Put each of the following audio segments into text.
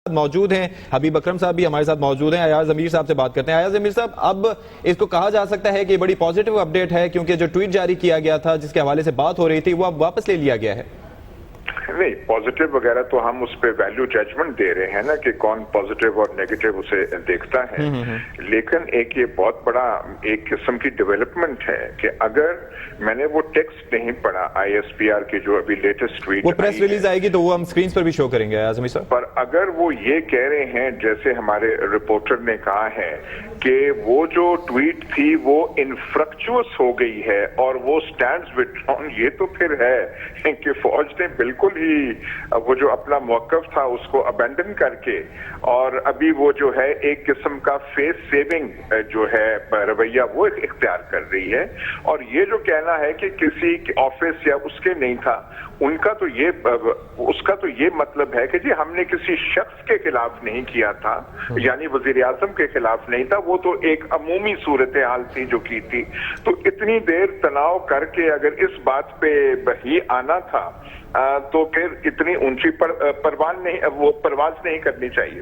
موجود ہیں حبیب اکرم صاحب بھی ہمارے ساتھ موجود ہیں. ایاز امیر صاحب سے بات کرتے ہیں. ایاز امیر صاحب, اب اس کو کہا جا سکتا ہے کہ یہ بڑی پازیٹیو اپڈیٹ ہے کیونکہ جو ٹویٹ جاری کیا گیا تھا جس کے حوالے سے بات ہو رہی تھی وہ اب واپس لے لیا گیا ہے. نہیں, پازیٹیو وغیرہ تو ہم اس پہ ویلیو ججمنٹ دے رہے ہیں نا کہ کون پازیٹیو اور نیگیٹیو اسے دیکھتا ہے, لیکن ایک یہ بہت بڑا ایک قسم کی ڈیولپمنٹ ہے کہ اگر میں نے وہ ٹیکسٹ نہیں پڑھا آئی ایس پی آر کی جو ابھی لیٹسٹ ٹویٹ وہ پریس ریلیز آئے گی تو وہ ہم سکرینز پر بھی شو کریں گے ایاز امیر صاحب, پر اگر وہ یہ کہہ رہے ہیں جیسے ہمارے رپورٹر نے کہا ہے کہ وہ جو ٹویٹ تھی وہ انفرکچوس ہو گئی ہے اور وہ سٹینڈز وتھڈرون, یہ تو پھر ہے کہ فوج نے بالکل ہی وہ جو اپنا موقف تھا اس کو ابینڈن کر کے اور ابھی وہ جو ہے ایک قسم کا فیس سیونگ جو ہے رویہ وہ اختیار کر رہی ہے. اور یہ جو کہنا ہے کہ کسی آفس یا اس کے نہیں تھا, ان کا تو یہ اس کا تو یہ مطلب ہے کہ جی ہم نے کسی شخص کے خلاف نہیں کیا تھا, یعنی وزیر اعظم کے خلاف نہیں تھا, وہ تو ایک عمومی صورتحال تھی جو کی تھی. تو اتنی دیر تناؤ کر کے اگر اس بات پہ ہی آنا تھا تو پھر اتنی اونچی پرواز نہیں کرنی چاہیے.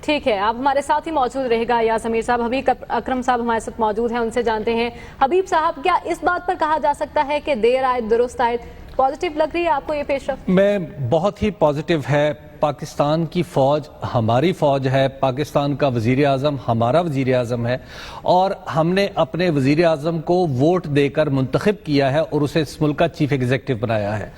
ٹھیک ہے, آپ ہمارے ساتھ ہی موجود رہے گا ایاز امیر صاحب. حبیب اکرم صاحب ہمارے ساتھ موجود ہیں, ان سے جانتے ہیں. حبیب صاحب, کیا اس بات پر کہا جا سکتا ہے کہ دیر آئے درست آئے, پازیٹیو لگ رہی ہے آپ کو یہ پیش رفت؟ میں بہت ہی پازیٹیو ہے. پاکستان کی فوج ہماری فوج ہے, پاکستان کا وزیر اعظم ہمارا وزیر اعظم ہے, اور ہم نے اپنے وزیر اعظم کو ووٹ دے کر منتخب کیا ہے اور اسے اس ملک کا چیف ایگزیکٹو بنایا ہے.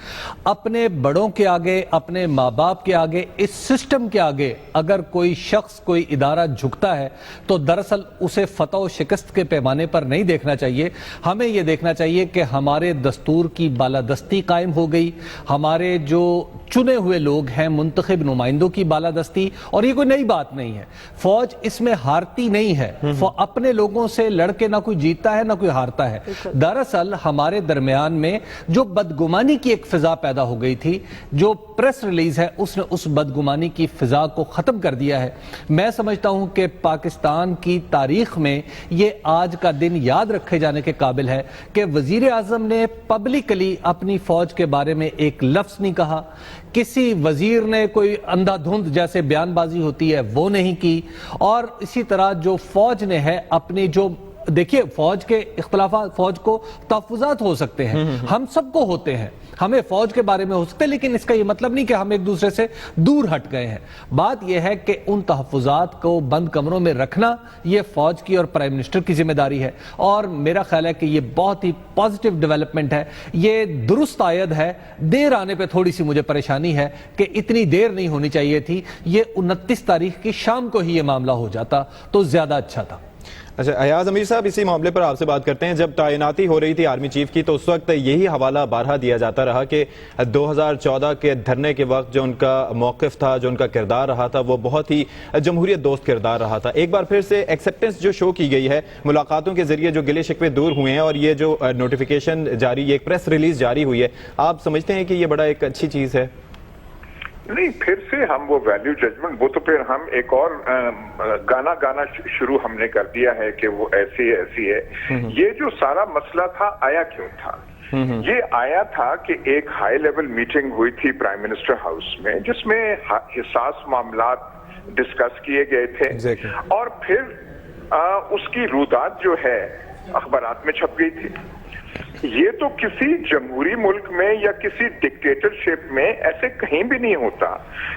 اپنے بڑوں کے آگے, اپنے ماں باپ کے آگے, اس سسٹم کے آگے اگر کوئی شخص, کوئی ادارہ جھکتا ہے تو دراصل اسے فتح و شکست کے پیمانے پر نہیں دیکھنا چاہیے. ہمیں یہ دیکھنا چاہیے کہ ہمارے دستور کی بالادستی قائم ہو گئی, ہمارے جو چنے ہوئے لوگ ہیں منتخب نمائندوں کی بالادستی, اور یہ کوئی نئی بات نہیں ہے. فوج اس میں ہارتی نہیں ہے, اپنے لوگوں سے لڑ کے نہ کوئی جیتتا ہے نہ کوئی ہارتا ہے. دراصل ہمارے درمیان میں جو بدگمانی کی ایک فضا پیدا ہو گئی تھی, جو پریس ریلیز ہے اس نے اس بدگمانی کی فضا کو ختم کر دیا ہے. میں سمجھتا ہوں کہ پاکستان کی تاریخ میں یہ آج کا دن یاد رکھے جانے کے قابل ہے کہ وزیر اعظم نے پبلکلی اپنی فوج کے بارے میں ایک لفظ نہیں کہا, کسی وزیر نے کوئی اندھا دھند جیسے بیان بازی ہوتی ہے وہ نہیں کی, اور اسی طرح جو فوج نے ہے اپنی جو دیکھیے فوج کے اختلافات, فوج کو تحفظات ہو سکتے ہیں, ہم سب کو ہوتے ہیں, ہمیں فوج کے بارے میں ہو سکتے ہیں, لیکن اس کا یہ مطلب نہیں کہ ہم ایک دوسرے سے دور ہٹ گئے ہیں. بات یہ ہے کہ ان تحفظات کو بند کمروں میں رکھنا یہ فوج کی اور پرائم منسٹر کی ذمہ داری ہے, اور میرا خیال ہے کہ یہ بہت ہی پازیٹیو ڈیولپمنٹ ہے. یہ درست آید ہے, دیر آنے پہ تھوڑی سی مجھے پریشانی ہے کہ اتنی دیر نہیں ہونی چاہیے تھی, یہ 29 تاریخ کی شام کو ہی یہ معاملہ ہو جاتا تو زیادہ اچھا تھا. اچھا ایاز امیر صاحب, اسی معاملے پر آپ سے بات کرتے ہیں. جب تعیناتی ہو رہی تھی آرمی چیف کی تو اس وقت یہی حوالہ بارہا دیا جاتا رہا کہ 2014 کے دھرنے کے وقت جو ان کا موقف تھا, جو ان کا کردار رہا تھا, وہ بہت ہی جمہوریت دوست کردار رہا تھا. ایک بار پھر سے ایکسیپٹنس جو شو کی گئی ہے, ملاقاتوں کے ذریعے جو گلے شکوے دور ہوئے ہیں, اور یہ جو نوٹیفیکیشن جاری, یہ پریس ریلیز جاری ہوئی ہے, آپ سمجھتے ہیں کہ یہ بڑا ایک اچھی چیز ہے؟ نہیں, پھر سے ہم وہ ویلیو ججمنٹ, وہ تو پھر ہم ایک اور گانا شروع ہم نے کر دیا ہے کہ وہ ایسی ہے. یہ جو سارا مسئلہ تھا آیا کیوں تھا؟ یہ آیا تھا کہ ایک ہائی لیول میٹنگ ہوئی تھی پرائم منسٹر ہاؤس میں جس میں حساس معاملات ڈسکس کیے گئے تھے, اور پھر اس کی رودات جو ہے اخبارات میں چھپ گئی تھی. یہ تو کسی جمہوری ملک میں یا کسی ڈکٹیٹرشپ میں ایسے کہیں بھی نہیں ہوتا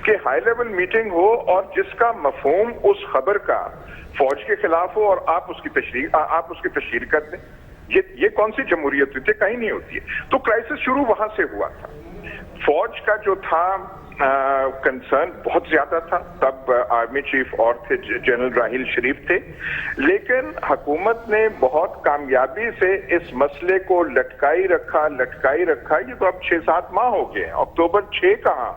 کہ ہائی لیول میٹنگ ہو اور جس کا مفہوم اس خبر کا فوج کے خلاف ہو اور آپ اس کی تشہیر کر دیں. یہ کون سی جمہوریت ہوتی ہے؟ کہیں نہیں ہوتی ہے. تو کرائسس شروع وہاں سے ہوا تھا. فوج کا جو تھا کنسرن بہت زیادہ تھا, تب آرمی چیف اور تھے جنرل راحیل شریف تھے, لیکن حکومت نے بہت کامیابی سے اس مسئلے کو لٹکائی رکھا. یہ تو اب 6-7 ماہ ہو گئے, اکتوبر 6 کہاں,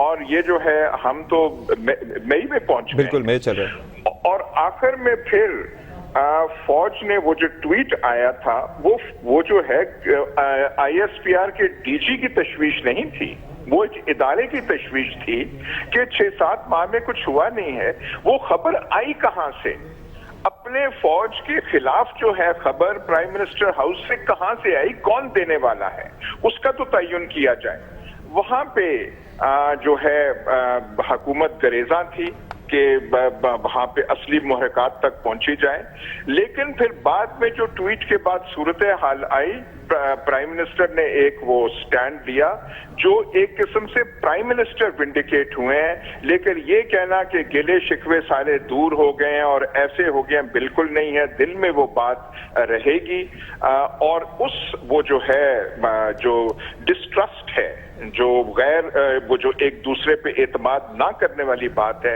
اور یہ جو ہے ہم تو مئی میں پہنچ گئے. بالکل مئی چل رہا ہے. اور آخر میں پھر فوج نے وہ جو ٹویٹ آیا تھا وہ جو ہے آئی ایس پی آر کے ڈی جی کی تشویش نہیں تھی, وہ ایک ادارے کی تشویش تھی کہ 6-7 ماہ میں کچھ ہوا نہیں ہے. وہ خبر آئی کہاں سے؟ اپنے فوج کے خلاف جو ہے خبر پرائم منسٹر ہاؤس سے کہاں سے آئی, کون دینے والا ہے, اس کا تو تعین کیا جائے. وہاں پہ جو ہے حکومت گریزاں تھی کہ وہاں پہ اصلی محرکات تک پہنچی جائے، لیکن پھر بعد میں جو ٹویٹ کے بعد صورتحال آئی، پرائم منسٹر نے ایک وہ سٹینڈ لیا جو ایک قسم سے پرائم منسٹر ونڈیکیٹ ہوئے ہیں، لیکن یہ کہنا کہ گلے شکوے سارے دور ہو گئے ہیں اور ایسے ہو گئے ہیں، بالکل نہیں ہے، دل میں وہ بات رہے گی، اور وہ جو ہے جو ڈسٹرسٹ ہے، جو وہ جو ایک دوسرے پہ اعتماد نہ کرنے والی بات ہے،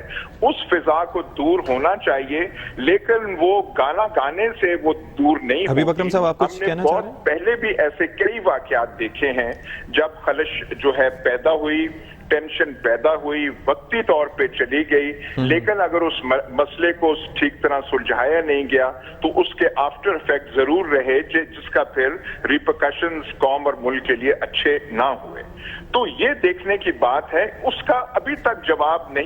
اس فضا کو دور ہونا چاہیے، لیکن وہ گانا گانے سے وہ دور نہیں ہوگی۔ حبیب اکرم صاحب، آپ کچھ کہنا چاہ رہے ہیں؟ بہت پہلے بھی ایسے کئی واقعات دیکھے ہیں جب خلش جو ہے پیدا ہوئی، ٹینشن پیدا ہوئی، وقتی طور پہ چلی گئی، لیکن اگر اس مسئلے کو ٹھیک طرح سلجھایا نہیں گیا تو اس کے آفٹر افیکٹ ضرور رہے جس کا پھر ریپرکشنز قوم اور ملک کے لیے اچھے نہ ہوئے۔ تو یہ دیکھنے کی بات ہے، اس کا ابھی تک جواب نہیں